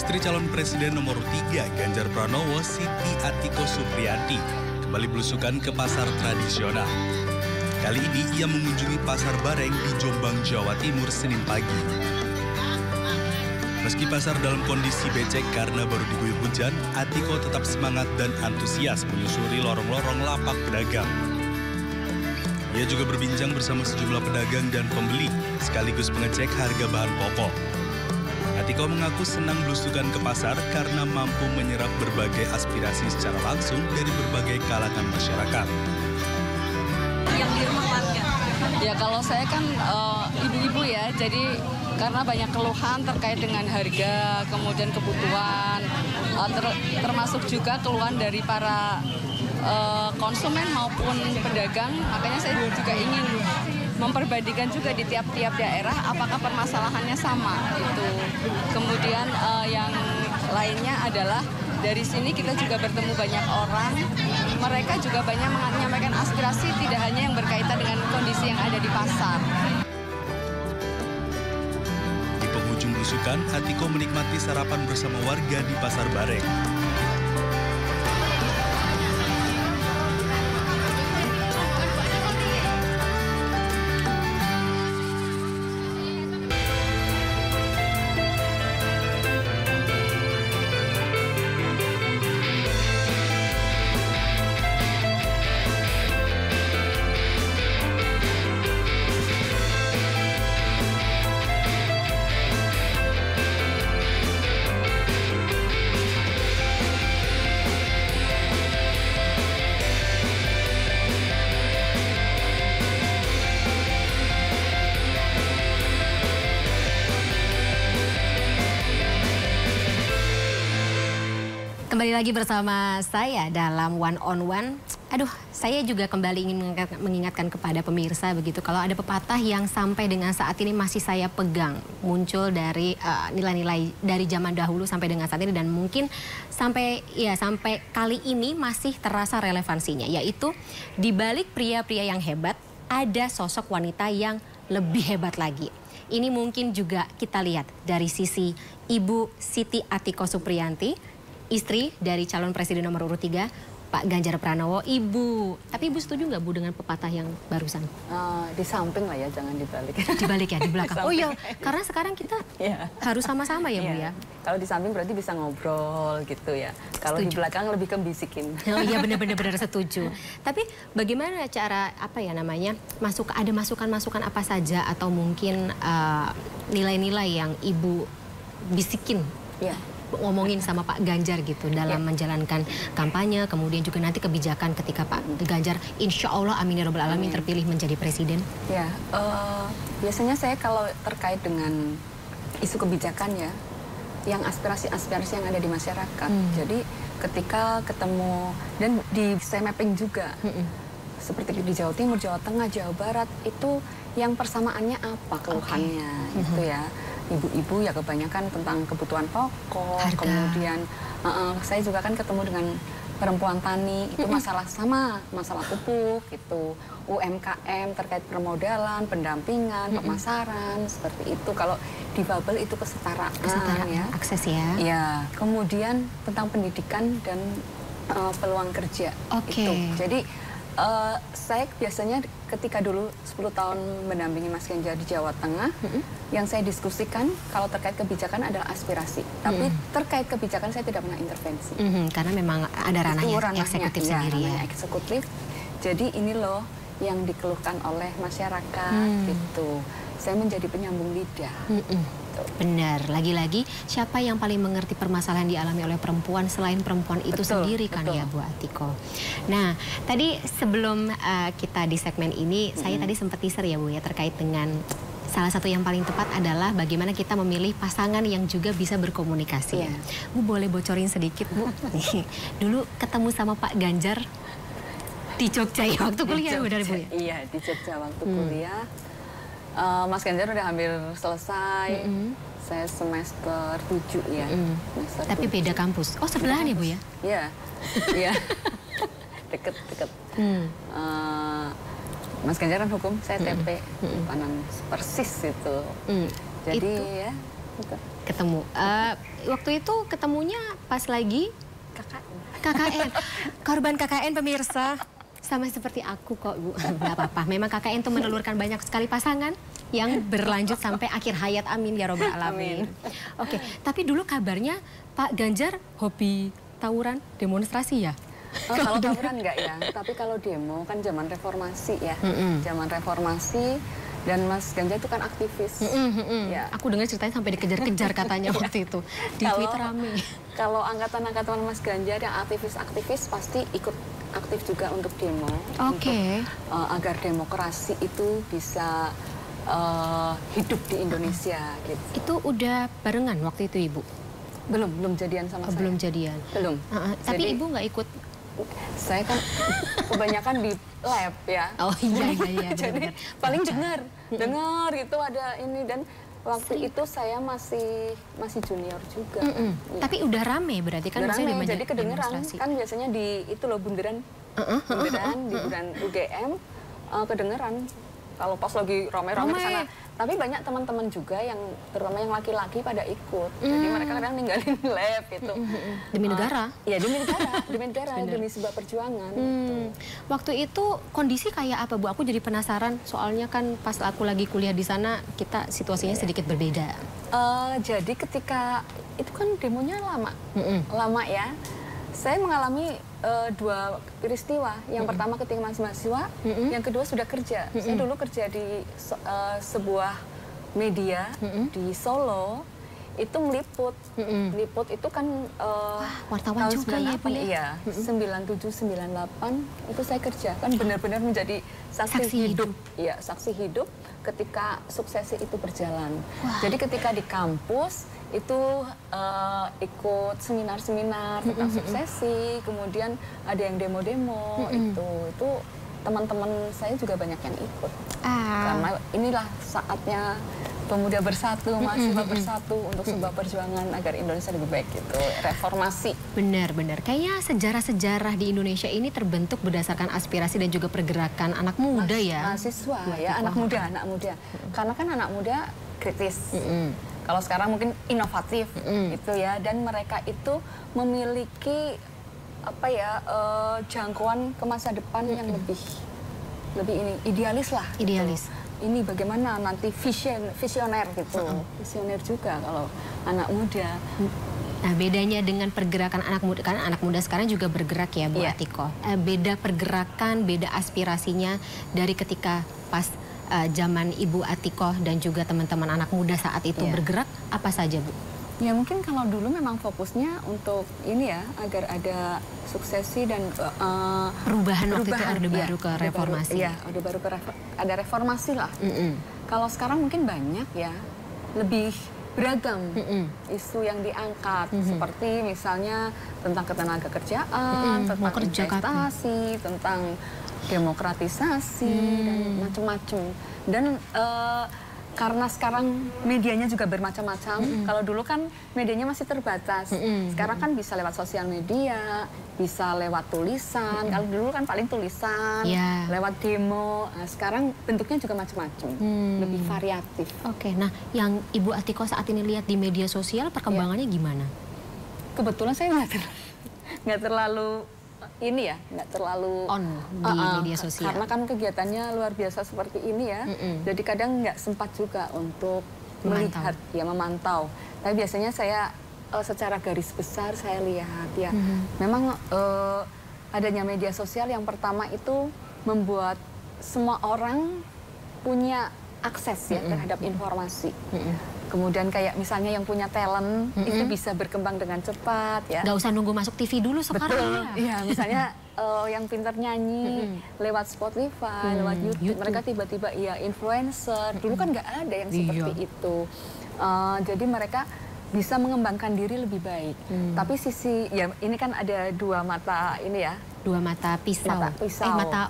Istri calon presiden nomor 3 Ganjar Pranowo, Siti Atiko Supriyanti, kembali belusukan ke pasar tradisional. Kali ini ia mengunjungi pasar Bareng di Jombang, Jawa Timur, Senin pagi. Meski pasar dalam kondisi becek karena baru diguyur hujan, Atiko tetap semangat dan antusias menyusuri lorong-lorong lapak pedagang. Ia juga berbincang bersama sejumlah pedagang dan pembeli, sekaligus mengecek harga bahan pokok. Atiko mengaku senang belusukan ke pasar karena mampu menyerap berbagai aspirasi secara langsung dari berbagai kalangan masyarakat. Yang di rumah warga? Ya kalau saya kan ibu-ibu ya, jadi karena banyak keluhan terkait dengan harga, kemudian kebutuhan, termasuk juga keluhan dari para konsumen maupun pedagang, makanya saya juga ingin memperbandingkan juga di tiap-tiap daerah apakah permasalahannya sama itu. Kemudian yang lainnya adalah dari sini kita juga bertemu banyak orang, mereka juga banyak menyampaikan aspirasi tidak hanya yang berkaitan dengan kondisi yang ada di pasar. Di penghujung belusukan, Atiko menikmati sarapan bersama warga di pasar Bareng. Kembali lagi bersama saya dalam One on One. Aduh, saya juga kembali ingin mengingatkan kepada pemirsa begitu. Kalau ada pepatah yang sampai dengan saat ini masih saya pegang, muncul dari nilai-nilai dari zaman dahulu sampai dengan saat ini dan mungkin sampai kali ini masih terasa relevansinya, yaitu di balik pria-pria yang hebat ada sosok wanita yang lebih hebat lagi. Ini mungkin juga kita lihat dari sisi Ibu Siti Atiko Supriyanti, istri dari calon presiden nomor urut 3, Pak Ganjar Pranowo. Ibu, tapi Ibu setuju nggak Bu dengan pepatah yang barusan? Di samping lah ya, jangan dibalik. Dibalik ya, di belakang. Oh iya, karena sekarang kita harus sama-sama ya Bu ya. Kalau di samping berarti bisa ngobrol gitu ya. Kalau di belakang lebih ke bisikin. Oh iya, benar-benar setuju. Tapi bagaimana cara ada masukan-masukan apa saja atau mungkin nilai-nilai yang Ibu bisikin? Ya. Ngomongin sama Pak Ganjar gitu dalam menjalankan kampanye, kemudian juga nanti kebijakan ketika Pak Ganjar insya Allah amin ya rabbal alamin terpilih menjadi presiden. Ya, biasanya saya kalau terkait dengan isu kebijakan ya, yang aspirasi-aspirasi yang ada di masyarakat. Jadi ketika ketemu dan saya mapping juga, seperti di Jawa Timur, Jawa Tengah, Jawa Barat itu yang persamaannya apa keluhannya gitu ya. Ibu-ibu ya kebanyakan tentang kebutuhan pokok, kemudian saya juga kan ketemu dengan perempuan tani, itu masalah pupuk, gitu, UMKM terkait permodalan, pendampingan, pemasaran, seperti itu. Kalau di Babel itu kesetaraan ya. Akses ya. Ya, kemudian tentang pendidikan dan peluang kerja. Itu. Jadi saya biasanya ketika dulu 10 tahun mendampingi Mas Ganjar di Jawa Tengah, yang saya diskusikan kalau terkait kebijakan adalah aspirasi. Tapi terkait kebijakan saya tidak pernah intervensi. Karena memang ada ranahnya eksekutif sendiri ya. Eksekutif. Jadi ini loh yang dikeluhkan oleh masyarakat gitu. Saya menjadi penyambung lidah. Benar, lagi-lagi siapa yang paling mengerti permasalahan dialami oleh perempuan selain perempuan itu sendiri kan ya Bu Atiko. Nah, tadi sebelum kita di segmen ini, saya tadi sempat teaser ya Bu ya terkait dengan salah satu yang paling tepat adalah bagaimana kita memilih pasangan yang juga bisa berkomunikasi. Ya. Bu boleh bocorin sedikit Bu? Dulu ketemu sama Pak Ganjar di Jogja ya waktu kuliah Bu dari Bu ya? Iya, di Jogja waktu kuliah. Mas Ganjar udah hampir selesai, saya semester 7 ya. Tapi beda kampus. Oh sebelahan ya Bu ya? Iya, iya, deket. Mas Ganjar kan hukum, saya TP, panan persis itu. Jadi ya. Gitu. Ketemu. Waktu itu ketemunya pas lagi KKN. Korban KKN pemirsa. Sama seperti aku kok, Bu. Nggak apa-apa. Memang KKN itu menelurkan banyak sekali pasangan yang berlanjut sampai akhir hayat. Amin ya robbal alamin. Oke, tapi dulu kabarnya Pak Ganjar hobi tawuran, demonstrasi ya? Kalau tawuran enggak ya, tapi kalau demo kan zaman reformasi ya. Zaman reformasi dan Mas Ganjar itu kan aktivis. Ya. Aku dengar ceritanya sampai dikejar-kejar katanya waktu itu. Di Twitter rame. Kalau angkatan-angkatan Mas Ganjar yang aktivis-aktivis pasti ikut aktif juga untuk demo. Oke. Agar demokrasi itu bisa hidup di Indonesia gitu. Itu udah barengan waktu itu Ibu? Belum jadian sama saya. Belum jadian? Belum. Tapi Ibu nggak ikut? Saya kan kebanyakan di lab ya. Oh iya. Jadi paling dengar itu ada ini, dan waktu itu saya masih junior juga. Ya. Tapi udah rame berarti kan? Rame, jadi kedengeran kan biasanya di itu loh bundaran di bundaran UGM kedengeran kalau pas lagi rame-rame ke sana. Tapi banyak teman-teman juga yang terutama yang laki-laki pada ikut. Jadi mereka kadang ninggalin lab gitu. Demi negara? Iya, demi negara, demi sebuah perjuangan. Gitu. Waktu itu kondisi kayak apa, Bu? Aku jadi penasaran, soalnya kan pas aku lagi kuliah di sana, kita situasinya sedikit berbeda. Jadi ketika, itu kan demonya lama ya. Saya mengalami dua peristiwa. Yang pertama ketika masih mahasiswa, yang kedua sudah kerja. Saya dulu kerja di sebuah media di Solo, itu meliput. Meliput itu kan wartawan tahun juga 98, ya, Bu ya? Iya, 97, 98 itu saya kerja. Kan benar-benar menjadi saksi hidup. Iya, saksi hidup ketika suksesi itu berjalan. Jadi ketika di kampus itu ikut seminar-seminar tentang suksesi, kemudian ada yang demo-demo, itu teman-teman saya juga banyak yang ikut. Karena inilah saatnya pemuda bersatu, mahasiswa bersatu untuk sebuah perjuangan agar Indonesia lebih baik gitu, reformasi. Benar. Kayaknya sejarah-sejarah di Indonesia ini terbentuk berdasarkan aspirasi dan juga pergerakan anak muda ya. Mahasiswa ya, anak muda. Karena kan anak muda kritis. Kalau sekarang mungkin inovatif gitu ya, dan mereka itu memiliki jangkauan ke masa depan yang lebih ini idealis lah. Idealis. Gitu. Ini bagaimana nanti visioner gitu. Visioner juga kalau anak muda. Nah, bedanya dengan pergerakan anak muda, karena anak muda sekarang juga bergerak ya, Bu Atiko. Beda pergerakan, beda aspirasinya dari ketika pas zaman Ibu Atiko dan juga teman-teman anak muda saat itu bergerak, apa saja, Bu? Ya mungkin kalau dulu memang fokusnya untuk ini ya, agar ada suksesi dan perubahan waktu itu Orde Baru ke reformasi. Iya, Orde Baru ada reformasi lah. Kalau sekarang mungkin banyak ya, lebih beragam isu yang diangkat, seperti misalnya tentang ketenagakerjaan, tentang investasi, tentang demokratisasi dan macam-macam. Dan karena sekarang medianya juga bermacam-macam. Kalau dulu kan medianya masih terbatas. Sekarang kan bisa lewat sosial media, bisa lewat tulisan. Kalau dulu kan paling tulisan, lewat demo. Nah, sekarang bentuknya juga macam-macam, lebih variatif. Oke, nah yang Ibu Atiko saat ini lihat di media sosial perkembangannya gimana? Kebetulan saya nggak terlalu ini ya, nggak terlalu on di media sosial. Karena kan kegiatannya luar biasa seperti ini ya. Jadi kadang nggak sempat juga untuk melihat, memantau. Tapi biasanya saya secara garis besar saya lihat ya. Memang adanya media sosial yang pertama itu membuat semua orang punya akses ya terhadap informasi. Kemudian kayak misalnya yang punya talent itu bisa berkembang dengan cepat ya. Gak usah nunggu masuk TV dulu sekarang. Betul. Iya, misalnya yang pintar nyanyi lewat Spotify, lewat YouTube. Mereka tiba-tiba influencer. Dulu kan nggak ada yang seperti itu. Jadi mereka bisa mengembangkan diri lebih baik. Tapi ini kan ada dua mata ini ya. Dua mata pisau.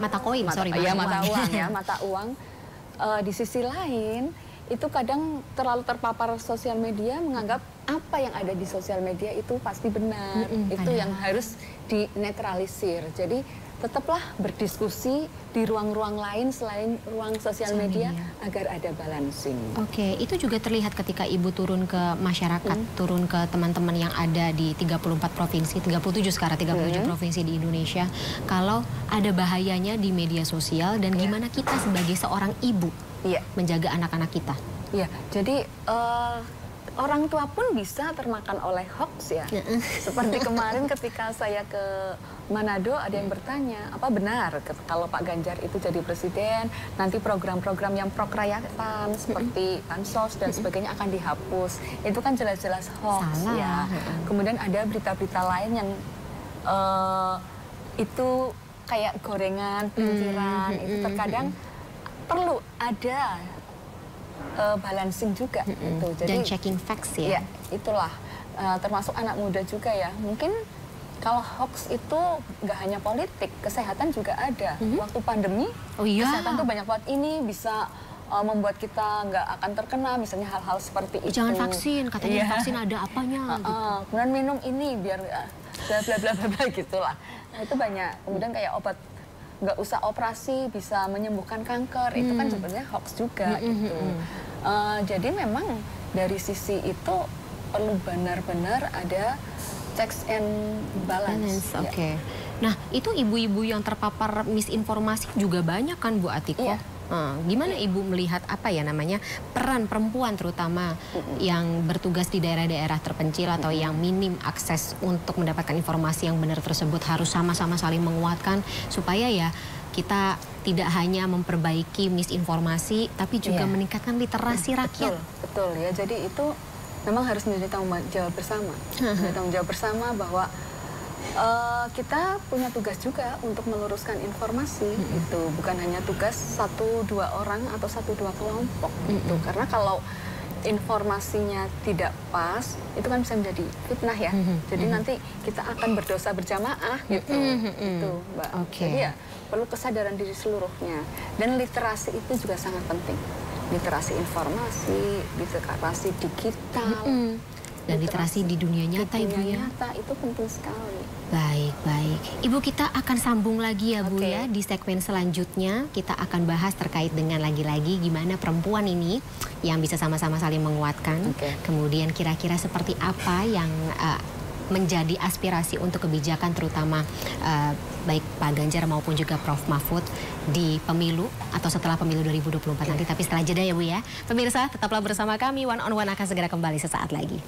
Mata koin, sorry. Mata uang ya, mata uang. Di sisi lain itu kadang terlalu terpapar sosial media, menganggap apa yang ada di sosial media itu pasti benar, itu yang harus dinetralisir. Jadi tetaplah berdiskusi di ruang-ruang lain selain ruang sosial media agar ada balancing. Oke, itu juga terlihat ketika Ibu turun ke masyarakat, turun ke teman-teman yang ada di 34 provinsi, 37 sekarang, 37 provinsi di Indonesia. Kalau ada bahayanya di media sosial dan gimana kita sebagai seorang ibu menjaga anak-anak kita. Iya, jadi orang tua pun bisa termakan oleh hoax ya. Seperti kemarin ketika saya ke Manado ada yang bertanya, apa benar kalau Pak Ganjar itu jadi presiden, nanti program-program yang prokerakyatan seperti bansos dan sebagainya akan dihapus. Itu kan jelas-jelas hoax ya. Kemudian ada berita-berita lain yang itu kayak gorengan, pelintiran, itu terkadang perlu ada balancing juga gitu. Jadi, dan checking facts ya. Ya, itulah termasuk anak muda juga ya. Mungkin kalau hoax itu nggak hanya politik, kesehatan juga ada. Waktu pandemi, kesehatan tuh banyak banget, ini bisa membuat kita nggak akan terkena, misalnya hal-hal seperti itu. Jangan vaksin, katanya vaksin ada apanya. Gitu. Kemudian minum ini biar bla bla bla bla gitulah. Nah, itu banyak. Kemudian kayak obat nggak usah operasi bisa menyembuhkan kanker, itu kan sebenarnya hoax juga gitu. Jadi memang dari sisi itu perlu benar-benar ada checks and balance. Oke. Nah, itu ibu-ibu yang terpapar misinformasi juga banyak kan Bu Atiko? Gimana Ibu melihat apa ya namanya peran perempuan terutama yang bertugas di daerah-daerah terpencil atau yang minim akses untuk mendapatkan informasi yang benar tersebut, harus sama-sama saling menguatkan supaya ya kita tidak hanya memperbaiki misinformasi tapi juga meningkatkan literasi rakyat. Betul ya, jadi itu memang harus menjadi tanggung jawab bersama. Menjadi tanggung jawab bersama bahwa kita punya tugas juga untuk meluruskan informasi. Itu bukan hanya tugas 1-2 orang atau 1-2 kelompok gitu. Karena kalau informasinya tidak pas, itu kan bisa menjadi fitnah ya. Jadi nanti kita akan berdosa berjamaah gitu. Itu, Mbak. Jadi ya perlu kesadaran diri seluruhnya. Dan literasi itu juga sangat penting. Literasi informasi, literasi digital. Dan literasi di dunia nyata, Ibu ya. Nyata itu penting sekali. Baik, baik. Ibu, kita akan sambung lagi ya Bu ya di segmen selanjutnya. Kita akan bahas terkait dengan lagi-lagi gimana perempuan ini yang bisa sama-sama saling menguatkan. Kemudian kira-kira seperti apa yang menjadi aspirasi untuk kebijakan terutama baik Pak Ganjar maupun juga Prof Mahfud di pemilu atau setelah pemilu 2024 nanti. Tapi setelah jeda ya Bu ya. Pemirsa, tetaplah bersama kami. One on One akan segera kembali sesaat lagi.